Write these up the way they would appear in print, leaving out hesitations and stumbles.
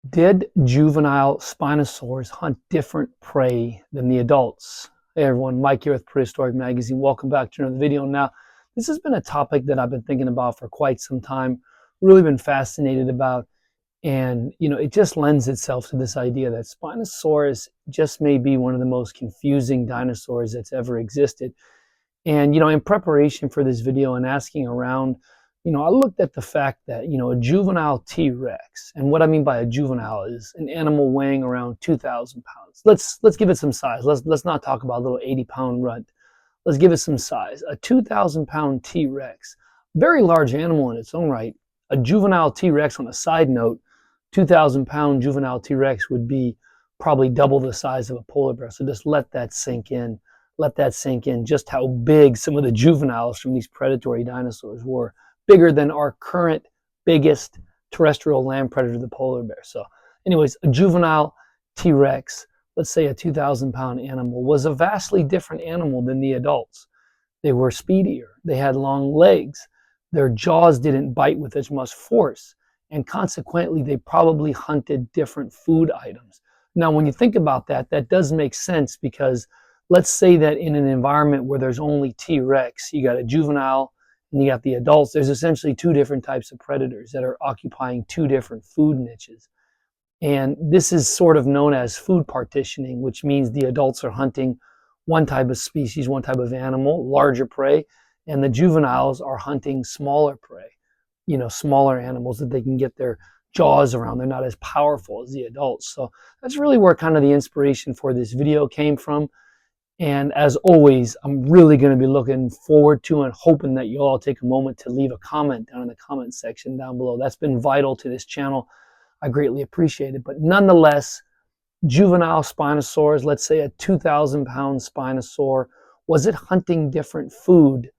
Did juvenile spinosaurs hunt different prey than the adults? Hey everyone, Mike here with Prehistoric Magazine. Welcome back to another video. Now, this has been a topic that I've been thinking about for quite some time, really been fascinated about, and it just lends itself to this idea that Spinosaurus just may be one of the most confusing dinosaurs that's ever existed. And, in preparation for this video and asking around, I looked at the fact that, a juvenile T-Rex, and what I mean by a juvenile is an animal weighing around 2,000 pounds. Let's give it some size. Let's not talk about a little 80-pound runt. Let's give it some size. A 2,000-pound T-Rex, very large animal in its own right. A juvenile T-Rex, on a side note, 2,000-pound juvenile T-Rex would be probably double the size of a polar bear. So just let that sink in. Let that sink in, just how big some of the juveniles from these predatory dinosaurs were. Bigger than our current biggest terrestrial land predator, the polar bear. So anyways, a juvenile T-Rex, let's say a 2,000-pound animal, was a vastly different animal than the adults. They were speedier. They had long legs. Their jaws didn't bite with as much force. And consequently, they probably hunted different food items. Now, when you think about that, that does make sense because let's say that in an environment where there's only T-Rex, you got a juvenile and you got the adults, there's essentially two different types of predators that are occupying two different food niches. And this is sort of known as food partitioning, which means the adults are hunting one type of species, one type of animal, larger prey, and the juveniles are hunting smaller prey, smaller animals that they can get their jaws around. They're not as powerful as the adults. So that's really where kind of the inspiration for this video came from. And as always, I'm really going to be looking forward to and hoping that you all take a moment to leave a comment down in the comment section down below. That's been vital to this channel. I greatly appreciate it. But nonetheless, juvenile Spinosaurs, let's say a 2,000-pound Spinosaur, was it hunting different food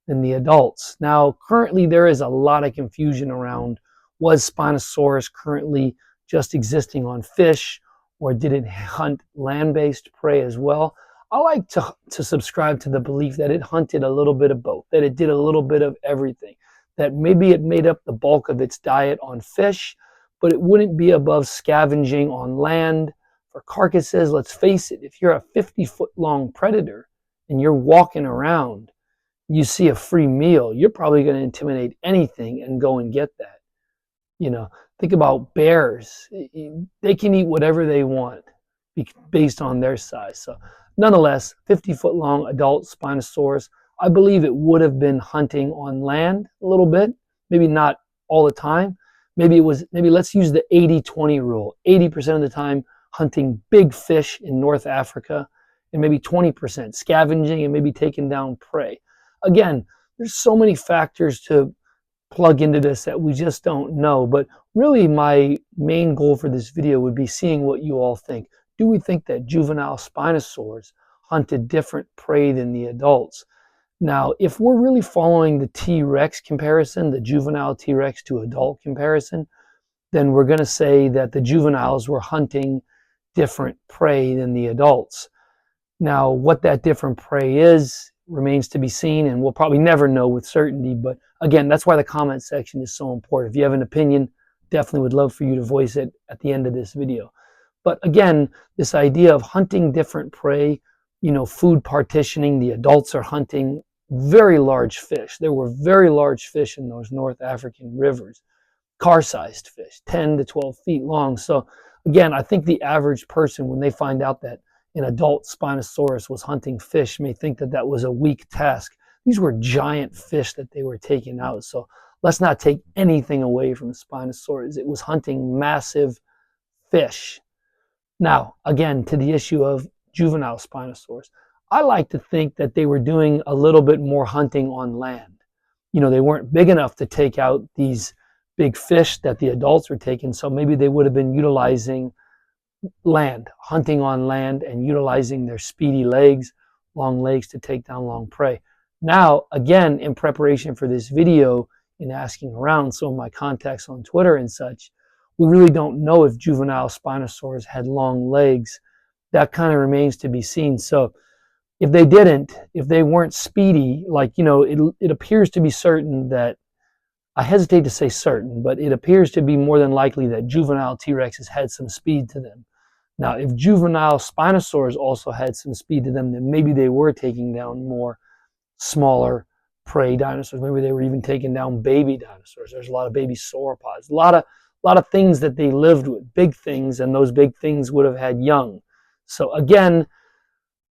than the adults? Now, currently there is a lot of confusion around, was Spinosaurus currently just existing on fish, or did it hunt land-based prey as well? I like to subscribe to the belief that it hunted a little bit of both, that it did a little bit of everything, that maybe it made up the bulk of its diet on fish, but it wouldn't be above scavenging on land for carcasses. Let's face it, if you're a 50-foot-long predator and you're walking around, you see a free meal, you're probably going to intimidate anything and go and get that. Think about bears. They can eat whatever they want based on their size. So nonetheless, 50-foot-long adult Spinosaurus, I believe it would have been hunting on land a little bit, maybe not all the time. Maybe let's use the 80-20 rule. 80% of the time hunting big fish in North Africa, and maybe 20% scavenging and maybe taking down prey. Again, there's so many factors to plug into this that we just don't know, but really my main goal for this video would be seeing what you all think. Do we think that juvenile Spinosaurs hunted different prey than the adults? Now, if we're really following the T-Rex comparison, the juvenile T-Rex to adult comparison, then we're going to say that the juveniles were hunting different prey than the adults. Now, what that different prey is remains to be seen, and we'll probably never know with certainty. But again, that's why the comment section is so important. If you have an opinion, definitely would love for you to voice it at the end of this video. But again, this idea of hunting different prey, food partitioning, the adults are hunting very large fish. There were very large fish in those North African rivers, car-sized fish, 10 to 12 feet long. So again, I think the average person, when they find out that an adult Spinosaurus was hunting fish, may think that that was a weak task. These were giant fish that they were taking out. So let's not take anything away from Spinosaurus. It was hunting massive fish. Now, again, to the issue of juvenile Spinosaurs, I like to think that they were doing a little bit more hunting on land. They weren't big enough to take out these big fish that the adults were taking, so maybe they would have been utilizing land, hunting on land, and utilizing their speedy legs, long legs, to take down long prey. Now, again, in preparation for this video, in asking around some of my contacts on Twitter and such, we really don't know if juvenile Spinosaurs had long legs. That kind of remains to be seen. So if they didn't, if they weren't speedy, it appears to be certain that I hesitate to say certain, but it appears to be more than likely that juvenile T-Rexes had some speed to them. Now, if juvenile Spinosaurs also had some speed to them, then maybe they were taking down more smaller prey dinosaurs. Maybe they were even taking down baby dinosaurs. There's a lot of baby sauropods, a lot of things that they lived with, big things, and those big things would have had young. So again,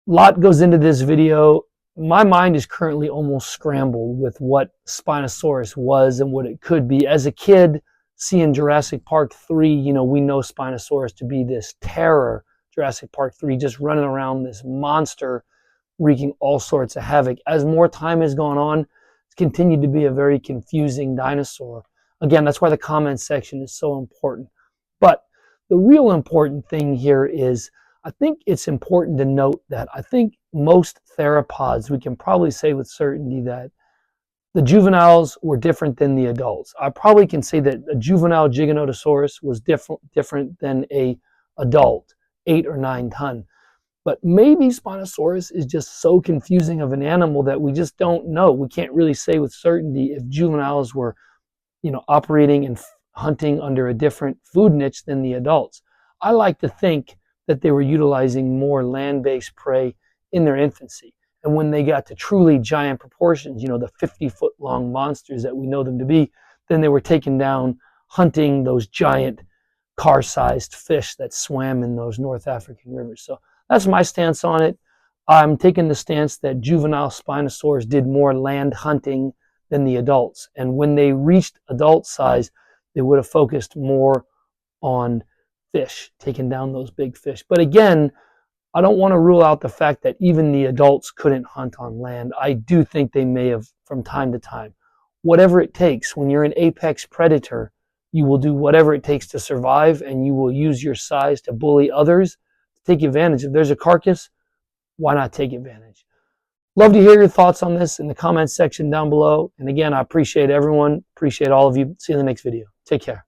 a lot goes into this video. My mind is currently almost scrambled with what Spinosaurus was and what it could be. As a kid, seeing Jurassic Park 3, we know Spinosaurus to be this terror. Jurassic Park 3, just running around, this monster wreaking all sorts of havoc. As more time has gone on, it's continued to be a very confusing dinosaur. Again, that's why the comment section is so important. But the real important thing here is, I think it's important to note that I think most theropods, we can probably say with certainty that the juveniles were different than the adults. I probably can say that a juvenile Giganotosaurus was different than a adult 8 or 9 ton. But maybe Spinosaurus is just so confusing of an animal that we just don't know. We can't really say with certainty if juveniles were, operating and hunting under a different food niche than the adults. I like to think that they were utilizing more land-based prey in their infancy. And when they got to truly giant proportions, the 50-foot long monsters that we know them to be, then they were taken down hunting those giant car-sized fish that swam in those North African rivers. So that's my stance on it. I'm taking the stance that juvenile Spinosaurs did more land hunting than the adults. And when they reached adult size, they would have focused more on fish, taking down those big fish. But again, I don't want to rule out the fact that even the adults couldn't hunt on land. I do think they may have from time to time. Whatever it takes, when you're an apex predator, you will do whatever it takes to survive, and you will use your size to bully others, to take advantage. If there's a carcass, why not take advantage? Love to hear your thoughts on this in the comments section down below. And again, I appreciate everyone. Appreciate all of you. See you in the next video. Take care.